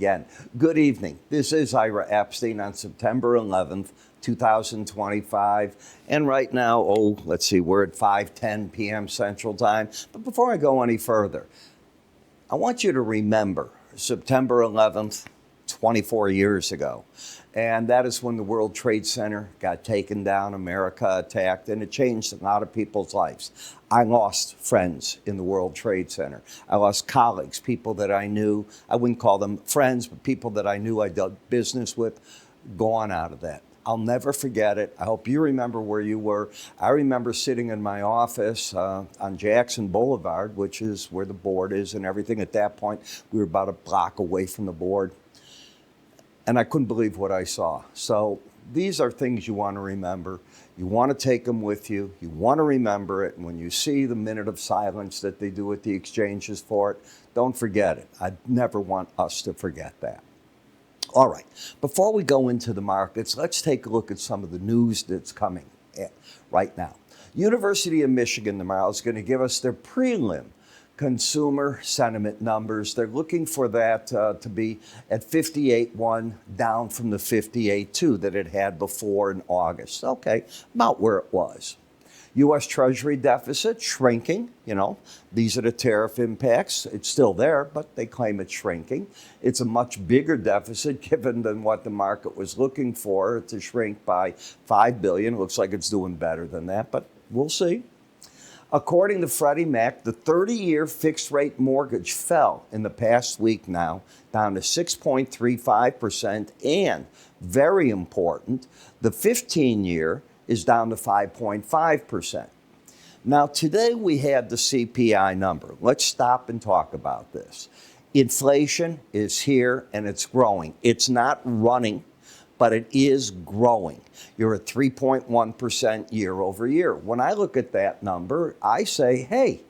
again. Good evening. This is Ira Epstein on September 11th, 2025. And right now, let's see, we're at 5:10 p.m. Central Time. But before I go any further, I want you to remember September 11th, 24 years ago. And that is when the World Trade Center got taken down, America attacked, and it changed a lot of people's lives. I lost friends in the World Trade Center. I lost colleagues, people that I knew. I wouldn't call them friends, but people that I knew I did business with, gone out of that. I'll never forget it. I hope you remember where you were. I remember sitting in my office on Jackson Boulevard, which is where the board is and everything. At that point, we were about a block away from the board. And I couldn't believe what I saw. So these are things you want to remember. You want to take them with you. You want to remember it. And when you see the minute of silence that they do at the exchanges for it, don't forget it. I never want us to forget that. All right. Before we go into the markets, let's take a look at some of the news that's coming right now. University of Michigan tomorrow is going to give us their prelim consumer sentiment numbers. They're looking for that to be at 58.1, down from the 58.2 that it had before in August. Okay, about where it was. U.S. Treasury deficit shrinking. These are the tariff impacts. It's still there, but they claim it's shrinking. It's a much bigger deficit given than what the market was looking for to shrink by $5 billion. Looks like it's doing better than that, but we'll see. According to Freddie Mac, the 30-year fixed-rate mortgage fell in the past week now, down to 6.35%, and, very important, the 15-year is down to 5.5%. Now, today we had the CPI number. Let's stop and talk about this. Inflation is here, and it's growing. It's not running, but it is growing. You're at 3.1% year over year. When I look at that number, I say, hey,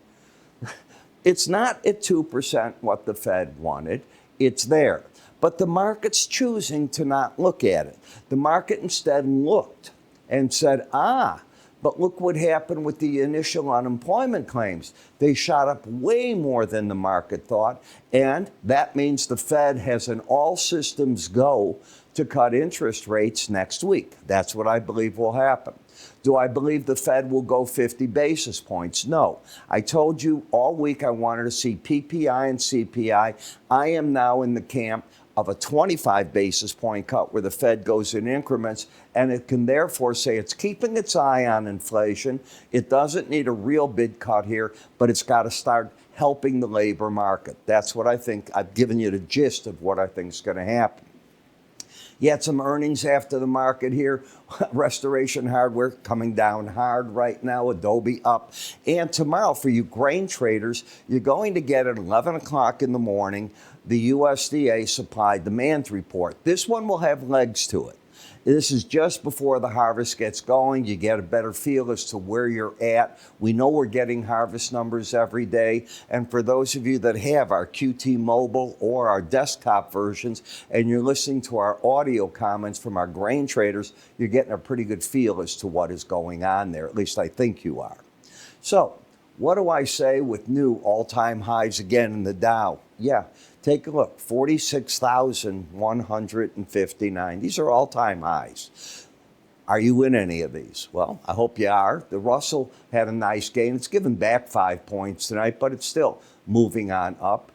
it's not at 2% what the Fed wanted. It's there. But the market's choosing to not look at it. The market instead looked and said, but look what happened with the initial unemployment claims. They shot up way more than the market thought, and that means the Fed has an all systems go to cut interest rates next week. That's what I believe will happen. Do I believe the Fed will go 50 basis points? No. I told you all week I wanted to see PPI and CPI. I am now in the camp of a 25 basis point cut where the Fed goes in increments, and it can therefore say it's keeping its eye on inflation. It doesn't need a real big cut here, but it's got to start helping the labor market. That's what I think. I've given you the gist of what I think is going to happen. You had some earnings after the market here. Restoration Hardware coming down hard right now. Adobe up. And tomorrow, for you grain traders, you're going to get at 11 o'clock in the morning the USDA supply demand report. This one will have legs to it. This is just before the harvest gets going. You get a better feel as to where you're at. We know we're getting harvest numbers every day. And for those of you that have our QT mobile or our desktop versions, and you're listening to our audio comments from our grain traders, you're getting a pretty good feel as to what is going on there. At least I think you are. So what do I say with new all-time highs again in the Dow? Yeah. Take a look, 46,159. These are all-time highs. Are you in any of these? Well, I hope you are. The Russell had a nice gain. It's given back 5 points tonight, but it's still moving on up.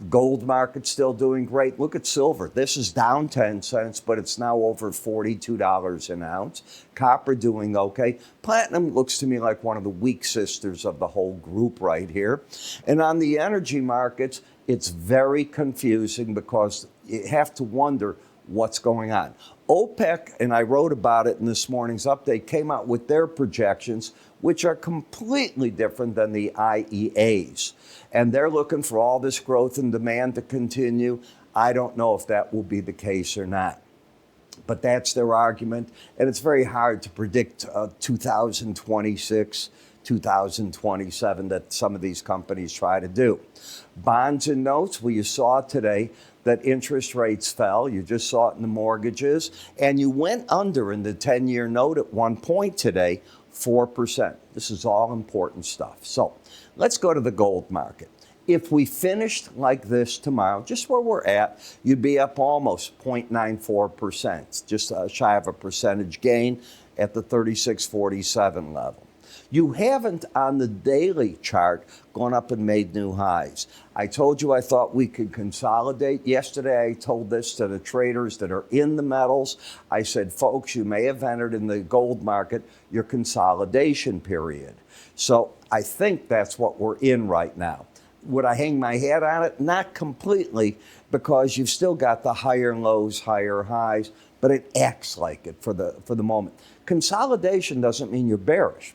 Gold market's still doing great. Look at silver. This is down 10 cents, but it's now over $42 an ounce. Copper doing okay. Platinum looks to me like one of the weak sisters of the whole group right here. And on the energy markets, it's very confusing because you have to wonder what's going on. OPEC, and I wrote about it in this morning's update, came out with their projections, which are completely different than the IEA's. And they're looking for all this growth and demand to continue. I don't know if that will be the case or not. But that's their argument. And it's very hard to predict 2026, 2027 that some of these companies try to do. Bonds and notes, well, you saw today that interest rates fell. You just saw it in the mortgages. And you went under in the 10-year note at one point today, 4%. This is all important stuff. So let's go to the gold market. If we finished like this tomorrow, just where we're at, you'd be up almost 0.94%, just shy of a percentage gain at the 36.47 level. You haven't, on the daily chart, gone up and made new highs. I told you I thought we could consolidate. Yesterday, I told this to the traders that are in the metals. I said, folks, you may have entered in the gold market your consolidation period. So I think that's what we're in right now. Would I hang my hat on it? Not completely, because you've still got the higher lows, higher highs, but it acts like it for the moment. Consolidation doesn't mean you're bearish.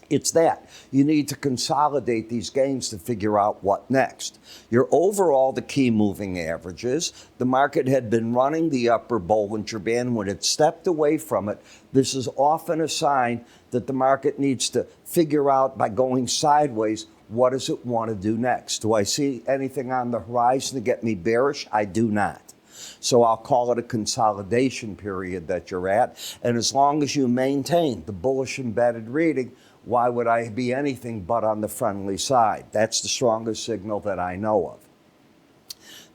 It's that. You need to consolidate these gains to figure out what next. Your overall, the key moving averages, the market had been running the upper Bollinger Band. When it stepped away from it, this is often a sign that the market needs to figure out, by going sideways, what does it want to do next? Do I see anything on the horizon to get me bearish? I do not. So I'll call it a consolidation period that you're at. And as long as you maintain the bullish embedded reading, why would I be anything but on the friendly side? That's the strongest signal that I know of.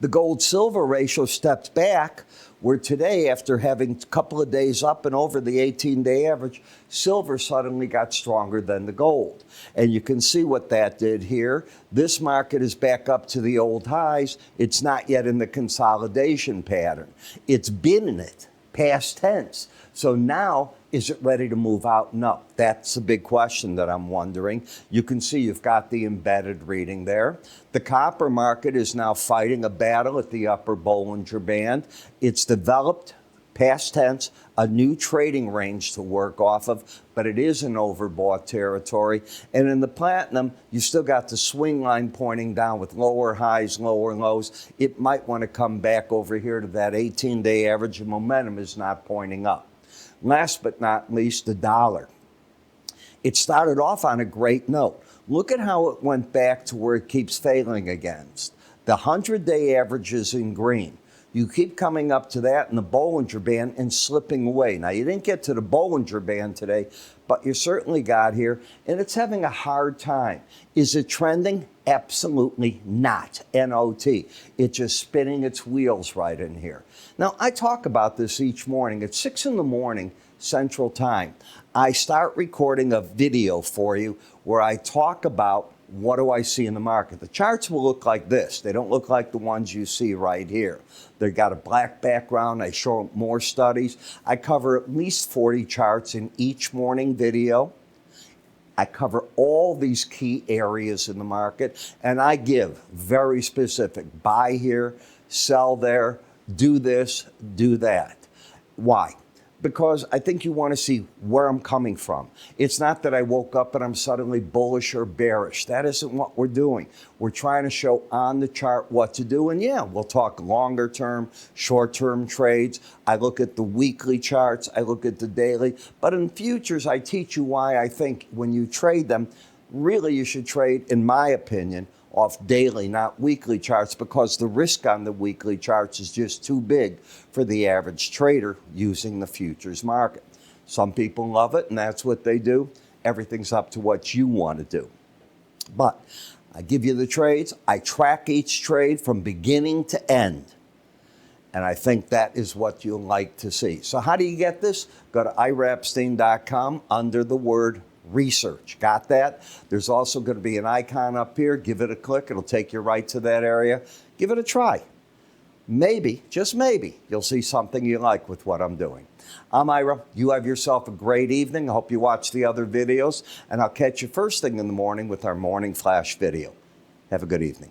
The gold-silver ratio stepped back, where today, after having a couple of days up and over the 18-day average, silver suddenly got stronger than the gold. And you can see what that did here. This market is back up to the old highs. It's not yet in the consolidation pattern. It's been in it, past tense. So now, is it ready to move out and up? That's a big question that I'm wondering. You can see you've got the embedded reading there. The copper market is now fighting a battle at the upper Bollinger Band. It's developed, past tense, a new trading range to work off of, but it is in overbought territory. And in the platinum, you still got the swing line pointing down with lower highs, lower lows. It might want to come back over here to that 18-day average, and momentum is not pointing up. Last but not least, the dollar. It started off on a great note. Look at how it went back to where it keeps failing against. The 100-day average is in green. You keep coming up to that in the Bollinger Band and slipping away. Now, you didn't get to the Bollinger Band today, but you certainly got here, and it's having a hard time. Is it trending? Absolutely not. N-O-T. It's just spinning its wheels right in here. Now, I talk about this each morning. At 6 in the morning, Central Time, I start recording a video for you where I talk about what do I see in the market. The charts will look like this. They don't look like the ones you see right here. They've got a black background. I show more studies. I cover at least 40 charts in each morning video. I cover all these key areas in the market, and I give very specific buy here, sell there, do this, do that. Why? Because I think you want to see where I'm coming from. It's not that I woke up and I'm suddenly bullish or bearish. That isn't what we're doing. We're trying to show on the chart what to do. And yeah, we'll talk longer term, short term trades. I look at the weekly charts. I look at the daily. But in futures, I teach you why I think when you trade them, really you should trade, in my opinion, off daily, not weekly charts, because the risk on the weekly charts is just too big for the average trader using the futures market. Some people love it, and that's what they do. Everything's up to what you want to do. But I give you the trades. I track each trade from beginning to end. And I think that is what you'll like to see. So how do you get this? Go to iraepstein.com under the word research. Got that? There's also going to be an icon up here. Give it a click. It'll take you right to that area. Give it a try. Maybe, just maybe, you'll see something you like with what I'm doing. I'm Ira. You have yourself a great evening. I hope you watch the other videos, and I'll catch you first thing in the morning with our morning flash video. Have a good evening.